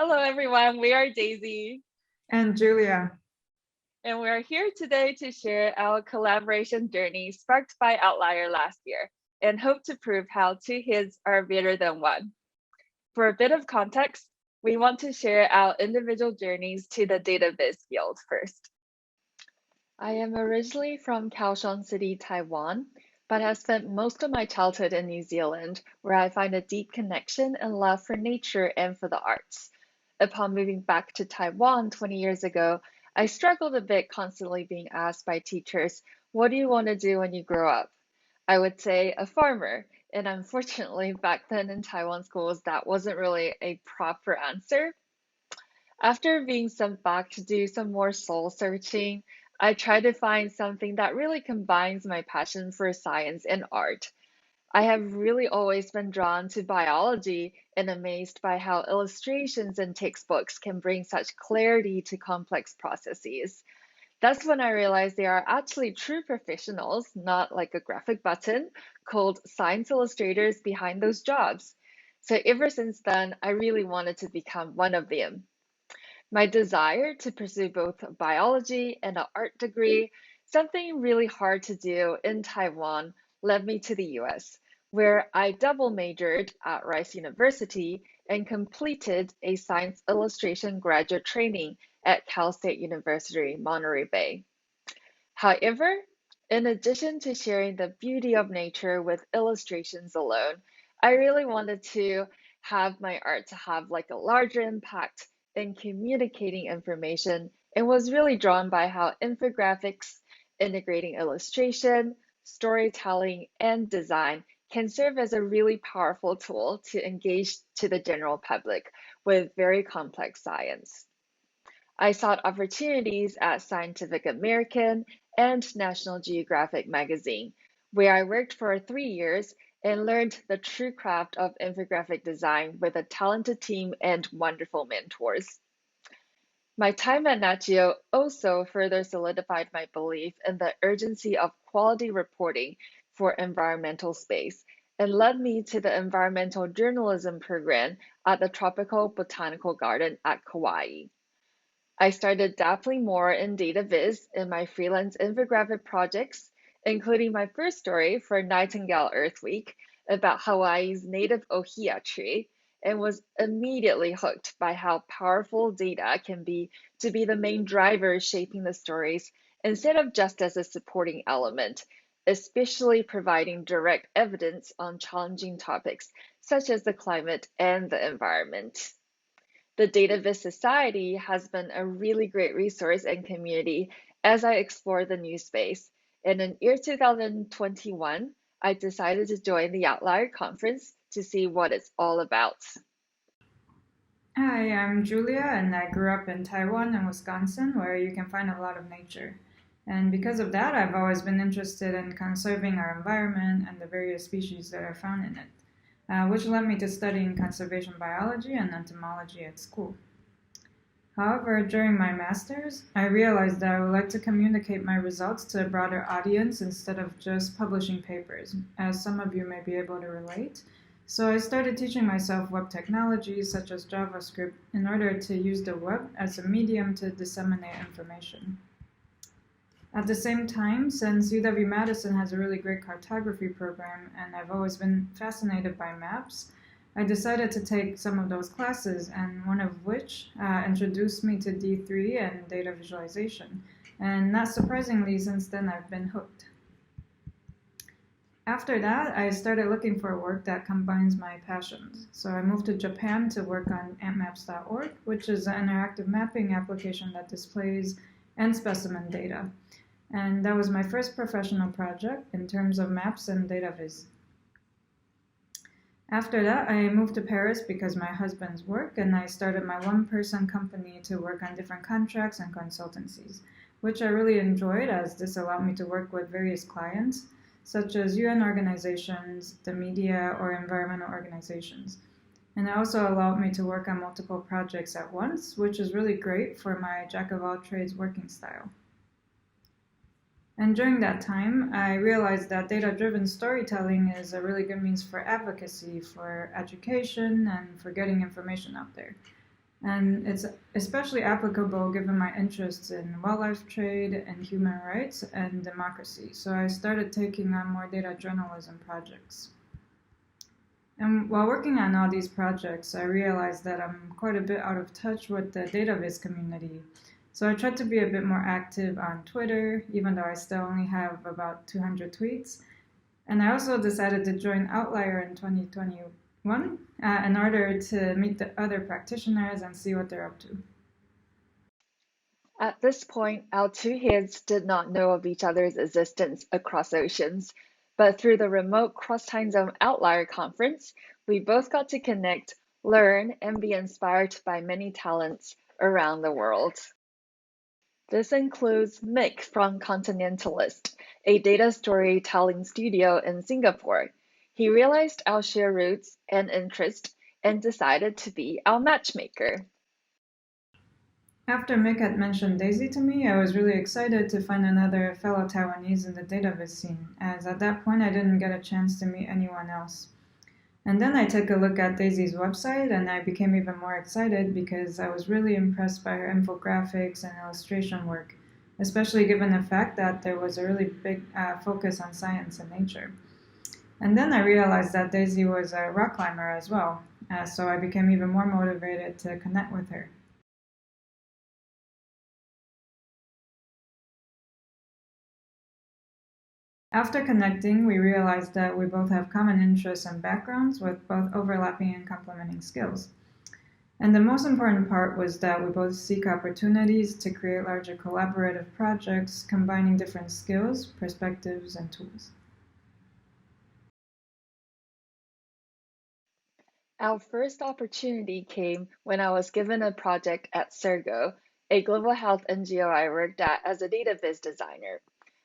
Hello, everyone. We are Daisy, And Julia. and we are here today to share our collaboration journey sparked by Outlier last year and hope to prove how two hits are better than one. For a bit of context, we want to share our individual journeys to the database field first. I am originally from Kaohsiung City, Taiwan, but have spent most of my childhood in New Zealand, where I find a deep connection and love for nature and for the arts. Upon moving back to Taiwan 20 years ago, I struggled a bit constantly being asked by teachers, "What do you want to do when you grow up?" I would say a farmer. And unfortunately, back then in Taiwan schools, that wasn't really a proper answer. After being sent back to do some more soul searching, I tried to find something that really combines my passion for science and art. I have really always been drawn to biology and amazed by how illustrations and textbooks can bring such clarity to complex processes. That's when I realized there are actually true professionals, not like a graphic button, called science illustrators behind those jobs. So ever since then, I really wanted to become one of them. My desire to pursue both biology and an art degree, something really hard to do in Taiwan, led me to the US, where I double majored at Rice University and completed a science illustration graduate training at Cal State University, Monterey Bay. However, in addition to sharing the beauty of nature with illustrations alone, I really wanted to have my art to have like a larger impact in communicating information and was really drawn by how infographics integrating illustration, storytelling, and design can serve as a really powerful tool to engage to the general public with very complex science. I sought opportunities at Scientific American and National Geographic magazine, where I worked for 3 years and learned the true craft of infographic design with a talented team and wonderful mentors. My time at Nat Geo also further solidified my belief in the urgency of quality reporting for environmental space and led me to the environmental journalism program at the Tropical Botanical Garden at Kauai. I started dabbling more in data viz in my freelance infographic projects, including my first story for Nightingale Earth Week about Hawaii's native ohia tree, and was immediately hooked by how powerful data can be to be the main driver shaping the stories instead of just as a supporting element, especially providing direct evidence on challenging topics such as the climate and the environment. The DataVis Society has been a really great resource and community as I explore the new space. And in year 2021, I decided to join the Outlier conference to see what it's all about. Hi, I'm Julia, and I grew up in Taiwan and Wisconsin, where you can find a lot of nature. And because of that, I've always been interested in conserving our environment and the various species that are found in it, which led me to studying conservation biology and entomology at school. However, during my master's, I realized that I would like to communicate my results to a broader audience instead of just publishing papers, as some of you may be able to relate. So I started teaching myself web technologies such as JavaScript in order to use the web as a medium to disseminate information. At the same time, since UW-Madison has a really great cartography program and I've always been fascinated by maps, I decided to take some of those classes, and one of which introduced me to D3 and data visualization. And not surprisingly, since then I've been hooked. After that, I started looking for work that combines my passions. So I moved to Japan to work on antmaps.org, which is an interactive mapping application that displays end specimen data. And that was my first professional project in terms of maps and data viz. After that, I moved to Paris because my husband's work, and I started my one-person company to work on different contracts and consultancies, which I really enjoyed as this allowed me to work with various clients, such as UN organizations, the media, or environmental organizations. And it also allowed me to work on multiple projects at once, which is really great for my jack-of-all-trades working style. And during that time, I realized that data-driven storytelling is a really good means for advocacy, for education, and for getting information out there. And it's especially applicable given my interests in wildlife trade and human rights and democracy. So I started taking on more data journalism projects. And while working on all these projects, I realized that I'm quite a bit out of touch with the data viz community. So I tried to be a bit more active on Twitter, even though I still only have about 200 tweets. And I also decided to join Outlier in 2021 in order to meet the other practitioners and see what they're up to. At this point, our two heads did not know of each other's existence across oceans, but through the remote cross-time zone Outlier conference, we both got to connect, learn, and be inspired by many talents around the world. This includes Mick from Continentalist, a data storytelling studio in Singapore. He realized our shared roots and interest and decided to be our matchmaker. After Mick had mentioned Daisy to me, I was really excited to find another fellow Taiwanese in the database scene, as at that point I didn't get a chance to meet anyone else. And then I took a look at Daisy's website and I became even more excited because I was really impressed by her infographics and illustration work, especially given the fact that there was a really big focus on science and nature. And then I realized that Daisy was a rock climber as well, so I became even more motivated to connect with her. After connecting, we realized that we both have common interests and backgrounds with both overlapping and complementing skills. And the most important part was that we both seek opportunities to create larger collaborative projects combining different skills, perspectives, and tools. Our first opportunity came when I was given a project at Sergo, a global health NGO I worked at as a data viz designer.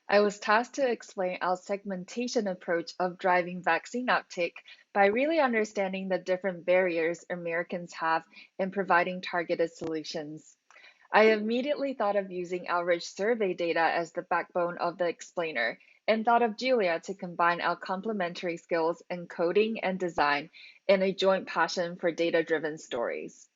I was tasked to explain our segmentation approach of driving vaccine uptake by really understanding the different barriers Americans have in providing targeted solutions. I immediately thought of using our rich survey data as the backbone of the explainer and thought of Julia to combine our complementary skills in coding and design in a joint passion for data-driven stories.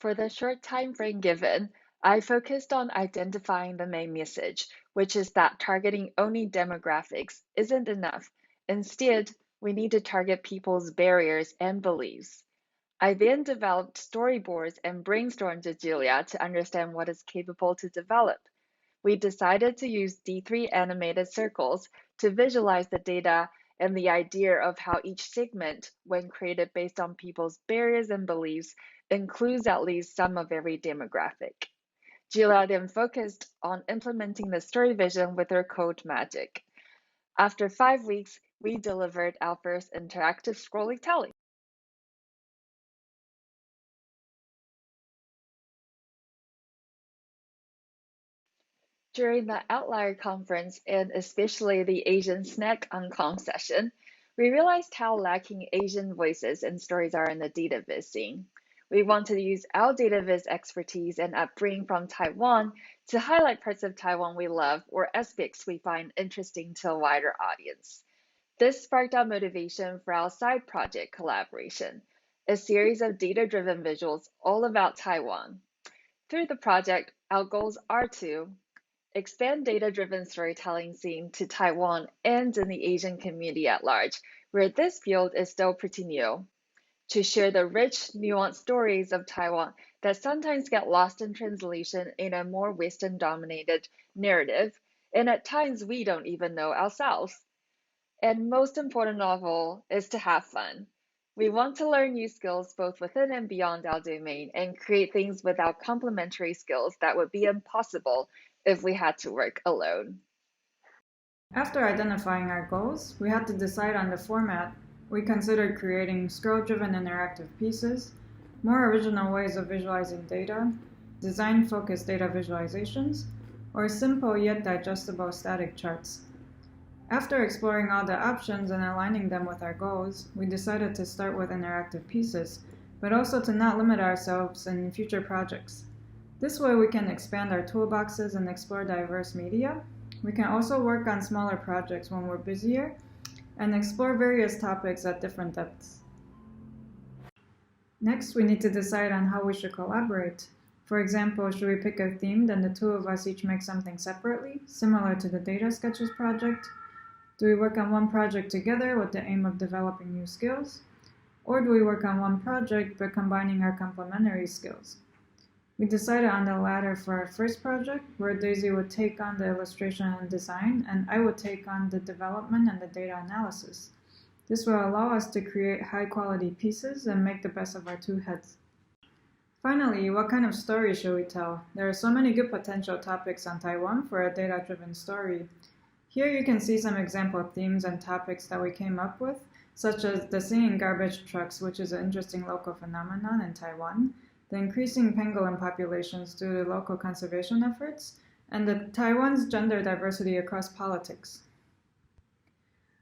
For the short time frame given, I focused on identifying the main message, which is that targeting only demographics isn't enough. Instead, we need to target people's barriers and beliefs. I then developed storyboards and brainstormed with Julia to understand what is capable to develop. We decided to use D3 animated circles to visualize the data and the idea of how each segment, when created based on people's barriers and beliefs, includes at least some of every demographic. Julia then focused on implementing the story vision with her code magic. After 5 weeks, we delivered our first interactive storytelling. During the Outlier conference and especially the Asian snack on Calm session, we realized how lacking Asian voices and stories are in the data viz scene. We wanted to use our data viz expertise and upbringing from Taiwan to highlight parts of Taiwan we love or aspects we find interesting to a wider audience. This sparked our motivation for our side project collaboration, a series of data-driven visuals all about Taiwan. Through the project, our goals are to expand data-driven storytelling scene to Taiwan and in the Asian community at large, where this field is still pretty new. To share the rich, nuanced stories of Taiwan that sometimes get lost in translation in a more Western-dominated narrative, and at times we don't even know ourselves. And most important of all is to have fun. We want to learn new skills both within and beyond our domain and create things with our complementary skills that would be impossible if we had to work alone. After identifying our goals, we had to decide on the format. We considered creating scroll-driven interactive pieces, more original ways of visualizing data, design-focused data visualizations, or simple yet digestible static charts. After exploring all the options and aligning them with our goals, we decided to start with interactive pieces, but also to not limit ourselves in future projects. This way we can expand our toolboxes and explore diverse media. We can also work on smaller projects when we're busier and explore various topics at different depths. Next, we need to decide on how we should collaborate. For example, should we pick a theme, then the two of us each make something separately, similar to the data sketches project? Do we work on one project together with the aim of developing new skills? Or do we work on one project but combining our complementary skills? We decided on the latter for our first project, where Daisy would take on the illustration and design, and I would take on the development and the data analysis. This will allow us to create high-quality pieces and make the best of our two heads. Finally, what kind of story should we tell? There are so many good potential topics on Taiwan for a data-driven story. Here you can see some example themes and topics that we came up with, such as the singing garbage trucks, which is an interesting local phenomenon in Taiwan, the increasing pangolin populations due to local conservation efforts, and Taiwan's gender diversity across politics.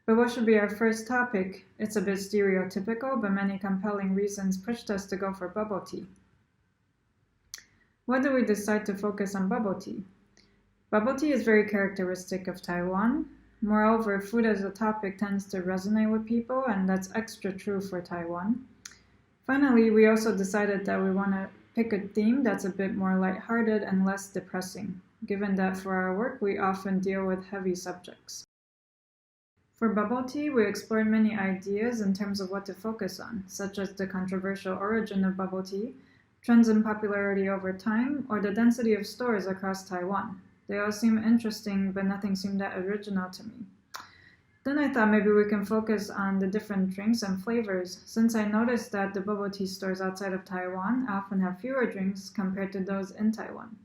But what should be our first topic? It's a bit stereotypical, but many compelling reasons pushed us to go for bubble tea. Why did we decide to focus on bubble tea? Bubble tea is very characteristic of Taiwan. Moreover, food as a topic tends to resonate with people, and that's extra true for Taiwan. Finally, we also decided that we want to pick a theme that's a bit more lighthearted and less depressing, given that for our work we often deal with heavy subjects. For bubble tea, we explored many ideas in terms of what to focus on, such as the controversial origin of bubble tea, trends in popularity over time, or the density of stores across Taiwan. They all seem interesting, but nothing seemed that original to me. Then I thought maybe we can focus on the different drinks and flavors, since I noticed that the bubble tea stores outside of Taiwan often have fewer drinks compared to those in Taiwan.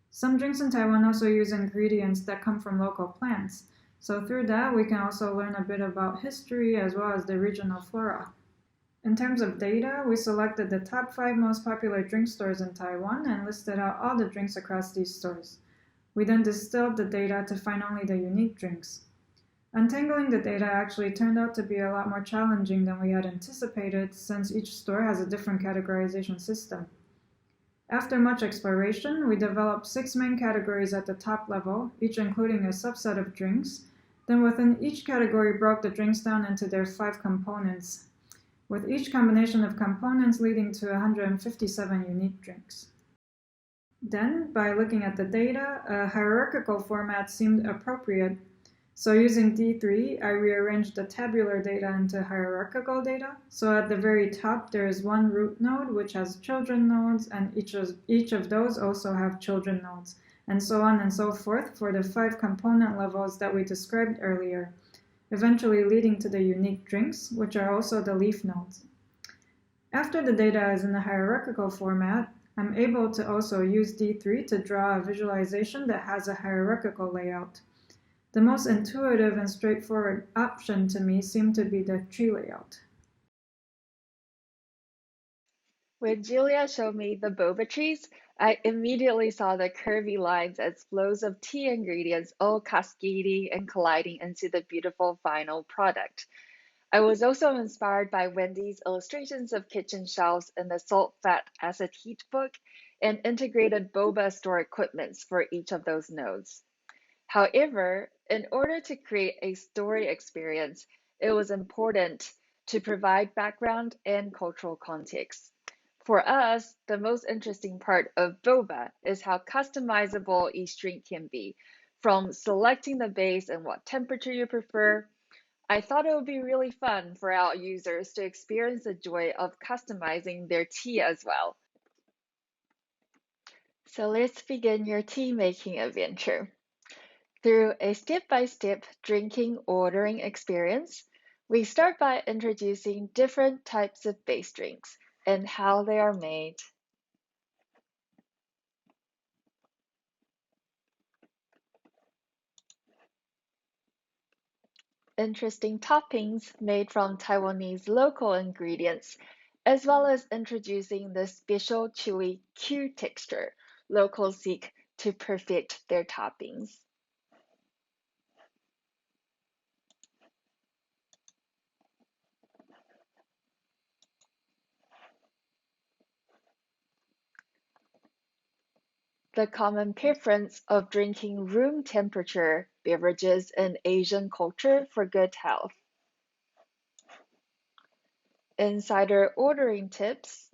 Some drinks in Taiwan also use ingredients that come from local plants, so through that we can also learn a bit about history as well as the regional flora. In terms of data, we selected the top 5 most popular drink stores in Taiwan and listed out all the drinks across these stores. We then distilled the data to find only the unique drinks. Untangling the data actually turned out to be a lot more challenging than we had anticipated, since each store has a different categorization system. After much exploration, we developed 6 main categories at the top level, each including a subset of drinks. Then within each category broke the drinks down into their 5 components, with each combination of components leading to 157 unique drinks. Then, by looking at the data, a hierarchical format seemed appropriate. So using D3, I rearranged the tabular data into hierarchical data. So at the very top, there is one root node, which has children nodes, and each of those also have children nodes, and so on and so forth for the 5 component levels that we described earlier, eventually leading to the unique drinks, which are also the leaf nodes. After the data is in the hierarchical format, I'm able to also use D3 to draw a visualization that has a hierarchical layout. The most intuitive and straightforward option to me seemed to be the tree layout. When Julia showed me the boba trees, I immediately saw the curvy lines as flows of tea ingredients all cascading and colliding into the beautiful final product. I was also inspired by Wendy's illustrations of kitchen shelves in the Salt, Fat, Acid, Heat book and integrated boba store equipments for each of those nodes. However, in order to create a story experience, it was important to provide background and cultural context. For us, the most interesting part of boba is how customizable each drink can be, from selecting the base and what temperature you prefer. I thought it would be really fun for our users to experience the joy of customizing their tea as well. So let's begin your tea making adventure. Through a step-by-step drinking ordering experience, we start by introducing different types of base drinks and how they are made. Interesting toppings made from Taiwanese local ingredients, as well as introducing the special chewy Q texture locals seek to perfect their toppings. The common preference of drinking room temperature beverages in Asian culture for good health. Insider ordering tips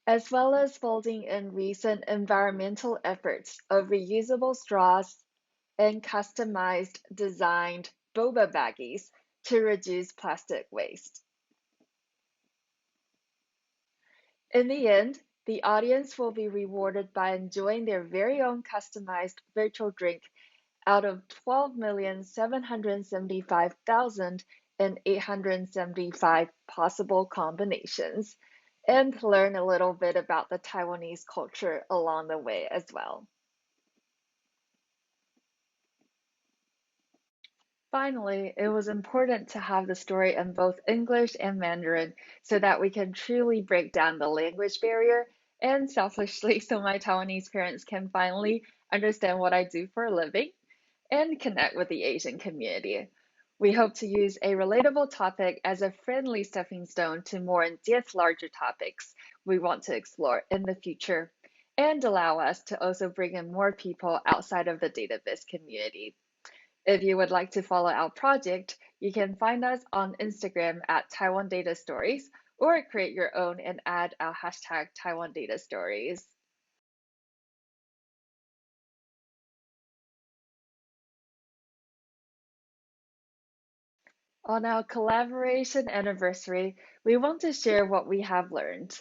as well as folding in recent environmental efforts of reusable straws and customized designed boba baggies to reduce plastic waste. In the end, the audience will be rewarded by enjoying their very own customized virtual drink out of 12,775,875 possible combinations, and learn a little bit about the Taiwanese culture along the way as well. Finally, it was important to have the story in both English and Mandarin so that we can truly break down the language barrier, and selfishly, so my Taiwanese parents can finally understand what I do for a living and connect with the Asian community. We hope to use a relatable topic as a friendly stepping stone to more in-depth, larger topics we want to explore in the future, and allow us to also bring in more people outside of the database community. If you would like to follow our project, you can find us on Instagram at Taiwan Data Stories, or create your own and add our hashtag Taiwan Data Stories. On our collaboration anniversary, we want to share what we have learned.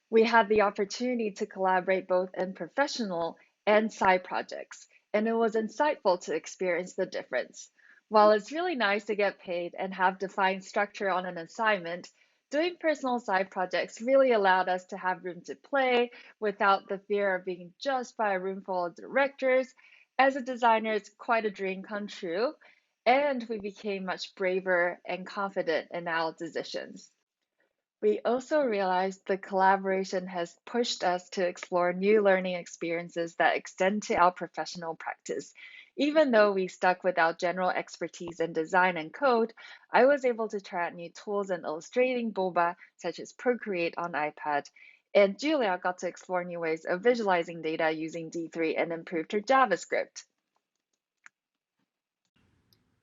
We had the opportunity to collaborate both in professional and side projects, and it was insightful to experience the difference. While it's really nice to get paid and have defined structure on an assignment, doing personal side projects really allowed us to have room to play without the fear of being judged by a room full of directors. As a designer, it's quite a dream come true, and we became much braver and confident in our decisions. We also realized the collaboration has pushed us to explore new learning experiences that extend to our professional practice. Even though we stuck with our general expertise in design and code, I was able to try out new tools in illustrating boba, such as Procreate on iPad, and Julia got to explore new ways of visualizing data using D3 and improved her JavaScript.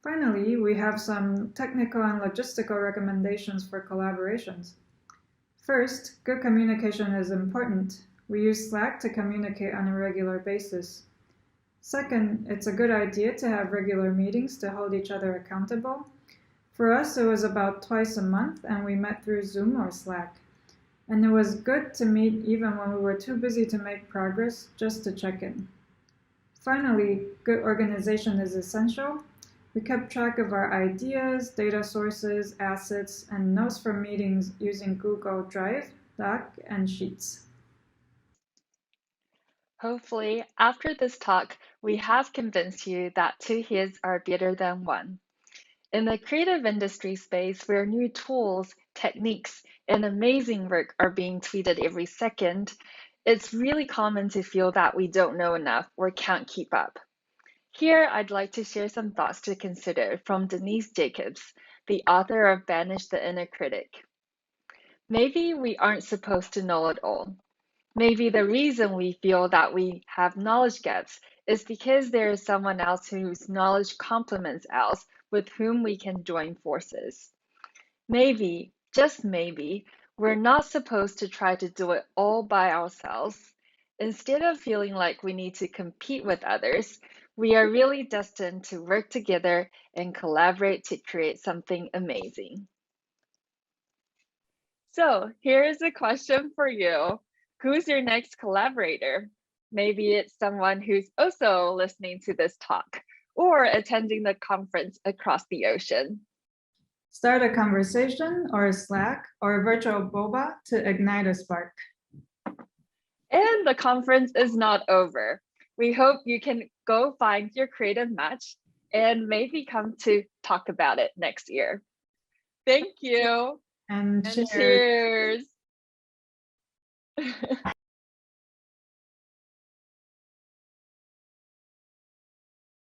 Finally, we have some technical and logistical recommendations for collaborations. First, good communication is important. We use Slack to communicate on a regular basis. Second, it's a good idea to have regular meetings to hold each other accountable. For us, it was about twice a month, and we met through Zoom or Slack. And it was good to meet even when we were too busy to make progress, just to check in. Finally, good organization is essential. We kept track of our ideas, data sources, assets, and notes from meetings using Google Drive, Doc, and Sheets. Hopefully, after this talk, we have convinced you that two heads are better than one. In the creative industry space, where new tools, techniques, and amazing work are being tweeted every second, it's really common to feel that we don't know enough or can't keep up. Here, I'd like to share some thoughts to consider from Denise Jacobs, the author of Banish the Inner Critic. Maybe we aren't supposed to know it all. Maybe the reason we feel that we have knowledge gaps is because there is someone else whose knowledge complements ours with whom we can join forces. Maybe, just maybe, we're not supposed to try to do it all by ourselves. Instead of feeling like we need to compete with others, we are really destined to work together and collaborate to create something amazing. So here is a question for you. Who's your next collaborator? Maybe it's someone who's also listening to this talk or attending the conference across the ocean. Start a conversation or a Slack or a virtual boba to ignite a spark. And the conference is not over. We hope you can go find your creative match and maybe come to talk about it next year. Thank you. And And cheers. cheers.